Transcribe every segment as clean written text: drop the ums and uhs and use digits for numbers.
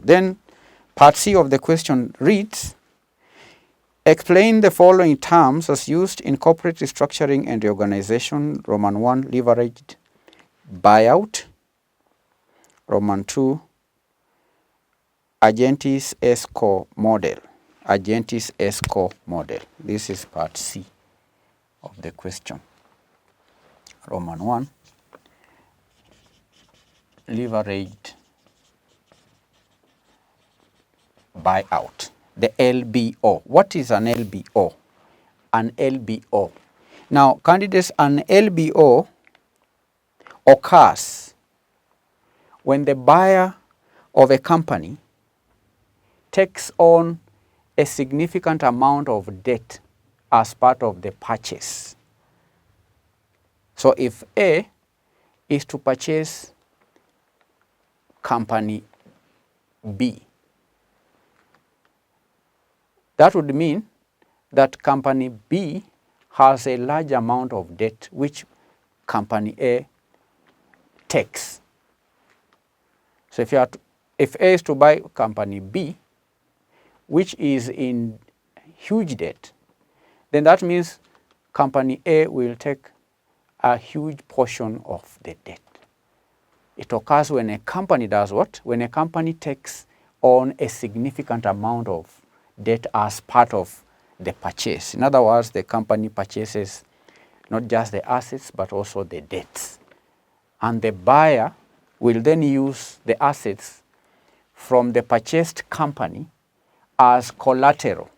Then part C of the question reads, explain the following terms as used in corporate restructuring and reorganization. Roman 1, leveraged buyout. Roman 2, Argentis A Score Model. Argentis A Score Model. This is part C of the question. Roman 1, leveraged buyout. The LBO. What is an LBO? An LBO. Now, candidates, an LBO occurs when the buyer of a company takes on a significant amount of debt as part of the purchase. So if A is to purchase company B, that would mean that company B has a large amount of debt which company A takes. So if A is to buy company B, which is in huge debt, then that means company A will take a huge portion of the debt. It occurs when a company does what? When a company takes on a significant amount of debt as part of the purchase. In other words, the company purchases not just the assets but also the debts. And the buyer will then use the assets from the purchased company as collateral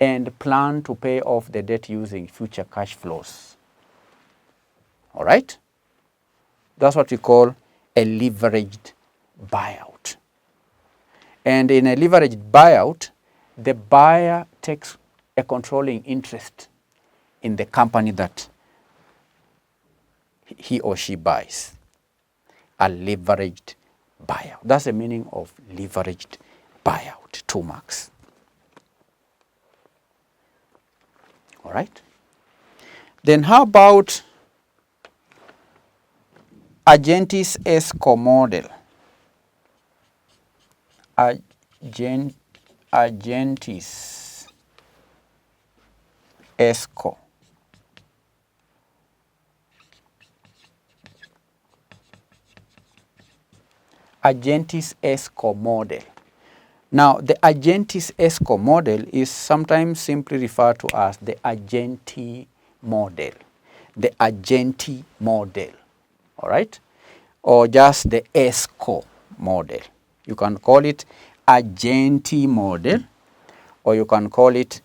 and plan to pay off the debt using future cash flows. All right? That's what we call a leveraged buyout. And in a leveraged buyout, the buyer takes a controlling interest in the company that he or she buys. A leveraged buyout. That's the meaning of leveraged buyout. 2 marks. All right. Then how about Argentis A Score Model? Argentis A Score. Argentis A Score Model. Now, the Argentis A Score Model is sometimes simply referred to as the Argenti model. The Argenti model, all right? Or just the A Score model. You can call it Argenti model, or you can call it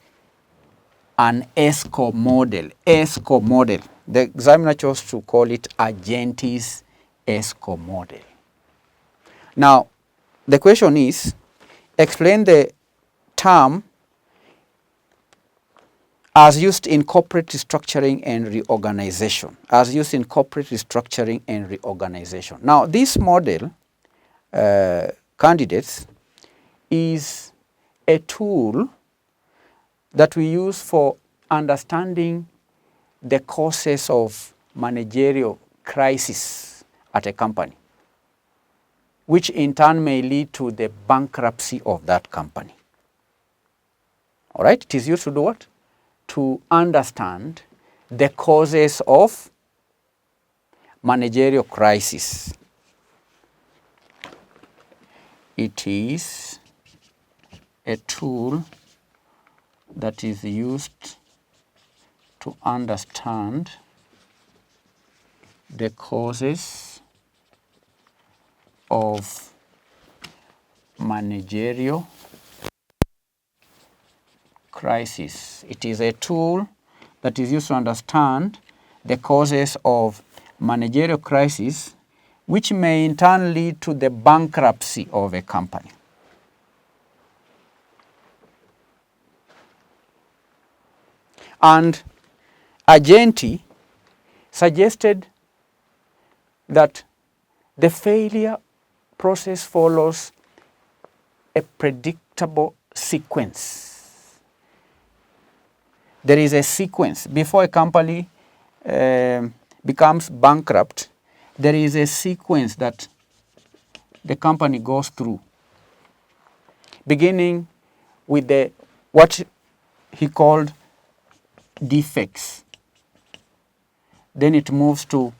an A Score model. A Score model. The examiner chose to call it Argentis A Score model. Now, the question is, explain the term as used in corporate restructuring and reorganization. As used in corporate restructuring and reorganization. Now, this model, candidates, is a tool that we use for understanding the causes of managerial crisis at a company, which in turn may lead to the bankruptcy of that company. All right? It is used to do what? To understand the causes of managerial crisis. It is a tool that is used to understand the causes of managerial crisis. It is a tool that is used to understand the causes of managerial crisis, which may in turn lead to the bankruptcy of a company. And Argenti suggested that the failure process follows a predictable sequence. There is a sequence. Before a company becomes bankrupt, there is a sequence that the company goes through, beginning with the what he called defects. Then it moves to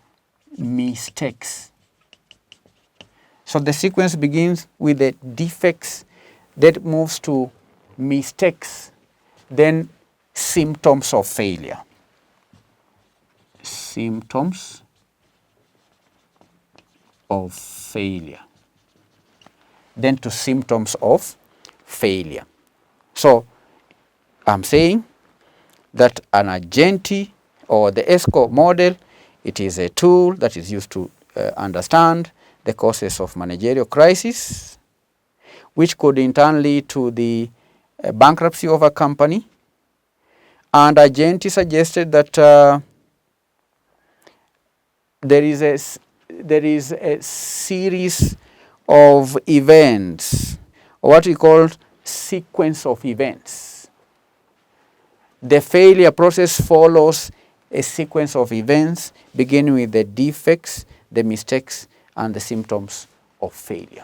mistakes. So the sequence begins with the defects, that moves to mistakes, then symptoms of failure. Symptoms of failure. Then to symptoms of failure. So I'm saying that an Argenti or the A Score model, it is a tool that is used to understand the causes of managerial crisis, which could in turn lead to the bankruptcy of a company. And Argenti suggested that there is a series of events, or what we call sequence of events. The failure process follows a sequence of events beginning with the defects, the mistakes, and the symptoms of failure.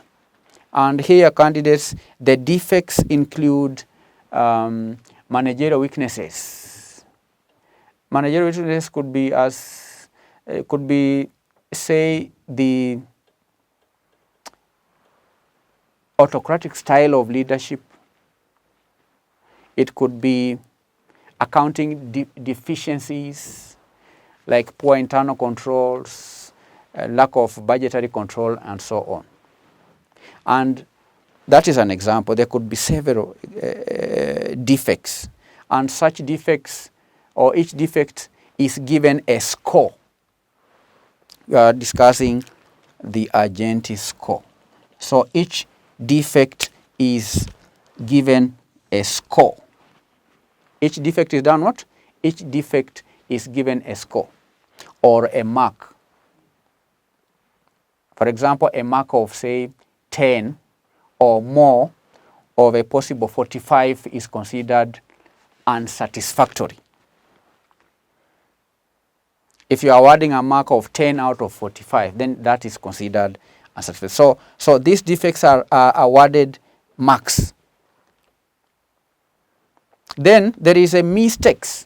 And here, candidates, the defects include managerial weaknesses. Managerial weaknesses could be say the autocratic style of leadership. It could be accounting deficiencies like poor internal controls, lack of budgetary control, and so on. And that is an example. There could be several defects, and such defects, or each defect is given a score. We are discussing the Argentis score. So each defect is given a score. Each defect is done what? Each defect is given a score or a mark. For example, a mark of, say, 10 or more of a possible 45 is considered unsatisfactory. If you are awarding a mark of 10 out of 45, then that is considered unsatisfactory. So these defects are awarded marks. Then there is a mistakes.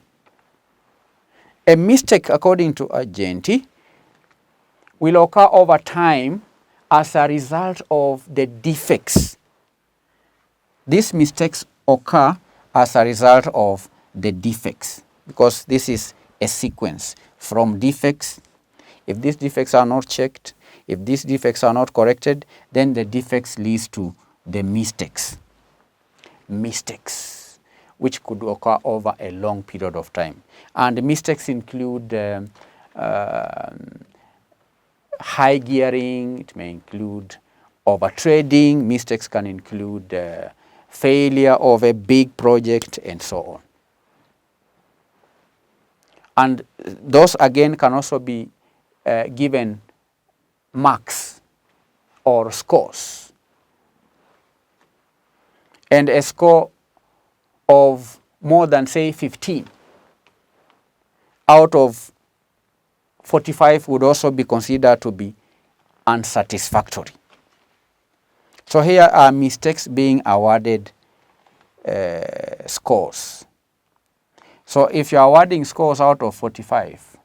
A mistake, according to Argenti, will occur over time as a result of the defects. These mistakes occur as a result of the defects, because this is a sequence from defects. If these defects are not checked, if these defects are not corrected, then the defects leads to the mistakes. Mistakes, which could occur over a long period of time. And mistakes include high gearing, it may include overtrading, mistakes can include failure of a big project, and so on. And those again can also be given marks or scores. And a score of more than, say, 15 out of 45 would also be considered to be unsatisfactory. So here are mistakes being awarded scores. So if you are awarding scores out of 45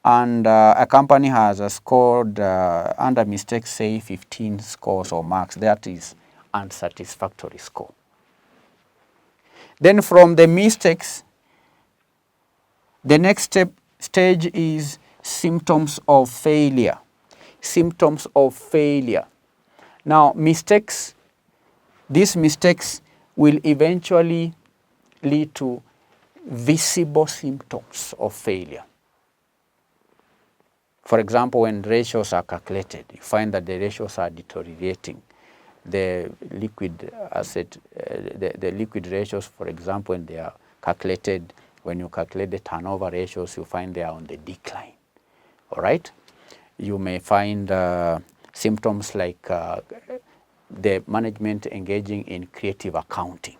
and a company has scored under mistakes, say 15 scores or marks, that is unsatisfactory score. Then from the mistakes, the next stage is symptoms of failure. Symptoms of failure. Now, mistakes, these mistakes will eventually lead to visible symptoms of failure. For example, when ratios are calculated, you find that the ratios are deteriorating. The liquid asset, the liquid ratios, for example, when they are calculated, when you calculate the turnover ratios, you find they are on the decline. All right? You may find symptoms like the management engaging in creative accounting.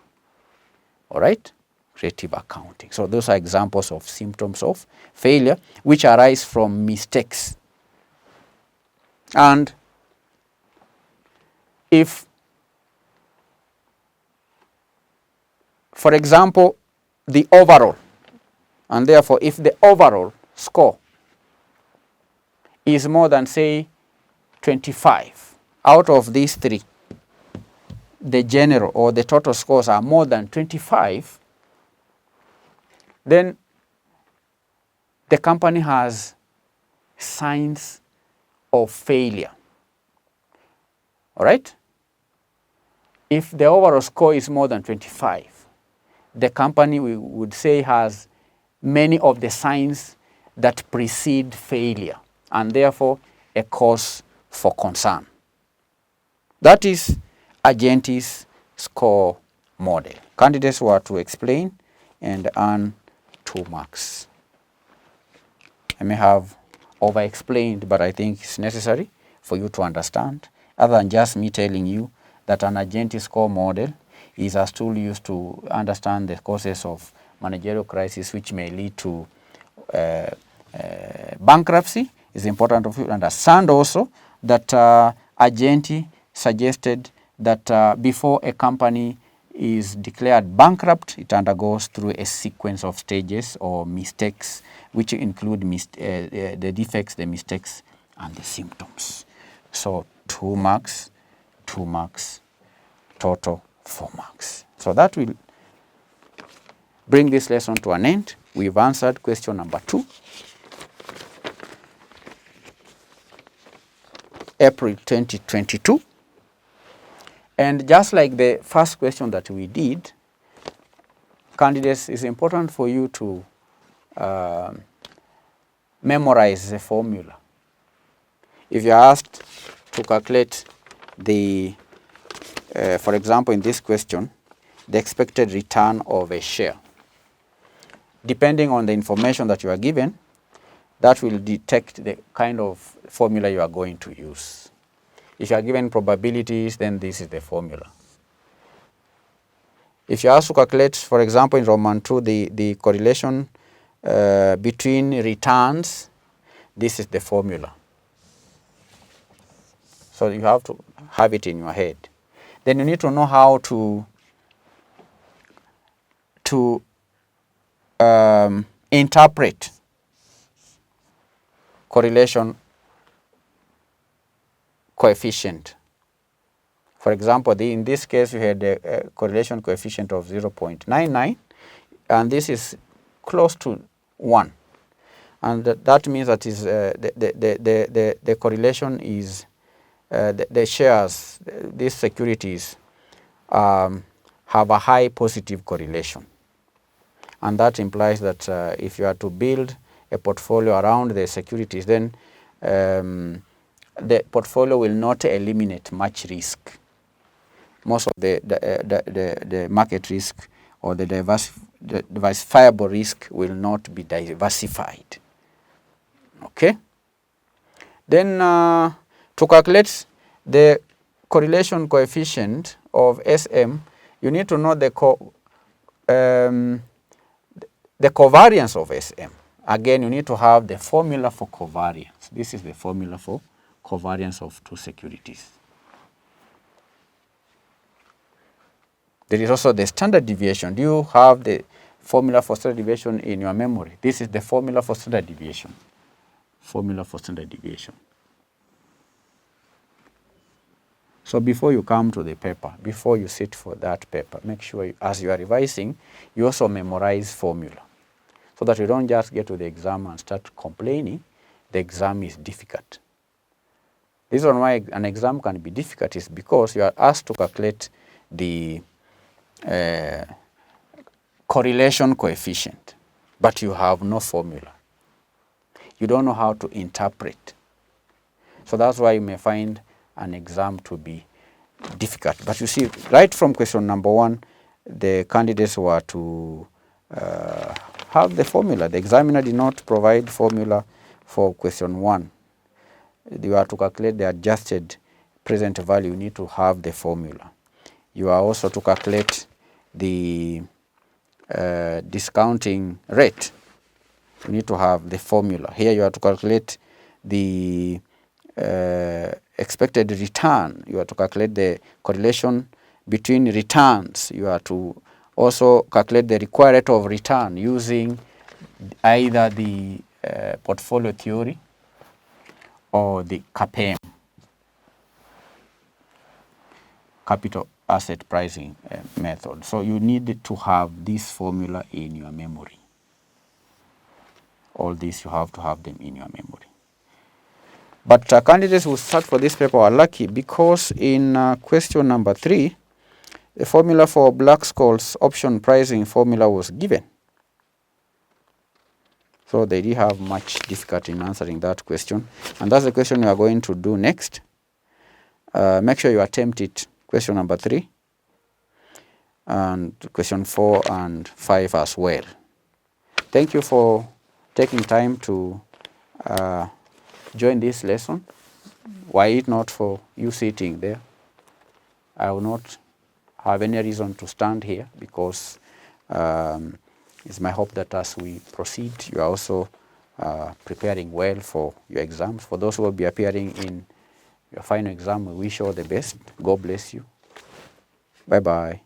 All right? Creative accounting. So those are examples of symptoms of failure which arise from mistakes. And if, for example, the overall, and therefore if the overall score is more than, say, 25, out of these three, the general or the total scores are more than 25, then the company has signs of failure. All right? If the overall score is more than 25, the company, we would say, has many of the signs that precede failure and therefore a cause for concern. That is Argentis score model. Candidates were to explain and earn 2 marks. I may have over-explained, but I think it's necessary for you to understand, other than just me telling you that an Argentis score model is a tool used to understand the causes of managerial crisis which may lead to bankruptcy. It's important for you to understand also that Argenti suggested that before a company is declared bankrupt, it undergoes through a sequence of stages or mistakes, which include the defects, the mistakes, and the symptoms. So 2 marks, 2 marks, total 4 marks. So that will bring this lesson to an end. We've answered question number 2. April 2022. And just like the first question that we did, candidates, it's important for you to memorize the formula. If you're asked to calculate the, for example, in this question, the expected return of a share, depending on the information that you are given, that will detect the kind of formula you are going to use. If you are given probabilities, then this is the formula. If you ask to calculate, for example, in Roman 2, the correlation between returns, this is the formula. So you have to have it in your head. Then you need to know how to interpret correlation coefficient. For example, in this case, you had a correlation coefficient of 0.99, and this is close to 1. And that means that is the correlation is the shares, these securities have a high positive correlation. And that implies that if you are to build a portfolio around the securities, then the portfolio will not eliminate much risk. Most of the market risk or the diversifiable risk will not be diversified. Okay? Then to calculate the correlation coefficient of SM, you need to know the covariance of SM. Again, you need to have the formula for covariance. This is the formula for covariance of 2 securities. There is also the standard deviation. Do you have the formula for standard deviation in your memory? This is the formula for standard deviation. Formula for standard deviation. So before you come to the paper, before you sit for that paper, make sure as you are revising, you also memorize formula, so that you don't just get to the exam and start complaining the exam is difficult. The reason why an exam can be difficult is because you are asked to calculate the correlation coefficient, but you have no formula. You don't know how to interpret. So that's why you may find an exam to be difficult. But you see, right from question number 1, the candidates were to have the formula. The examiner did not provide formula for question 1. You are to calculate the adjusted present value. You need to have the formula. You are also to calculate the discounting rate. You need to have the formula. Here you are to calculate the expected return. You have to calculate the correlation between returns. You have to also calculate the required rate of return using either the portfolio theory or the CAPM, capital asset pricing method. So you need to have this formula in your memory. All these you have to have them in your memory. But candidates who start for this paper are lucky, because in question number 3, the formula for Black-Scholes option pricing formula was given. So they didn't have much difficulty in answering that question. And that's the question we are going to do next. Make sure you attempt it, question number 3, and question 4 and 5 as well. Thank you for taking time to join this lesson. Were it not for you sitting there, I will not have any reason to stand here, because it's my hope that as we proceed, you are also preparing well for your exams. For those who will be appearing in your final exam, we wish you all the best. God bless you. Bye-bye.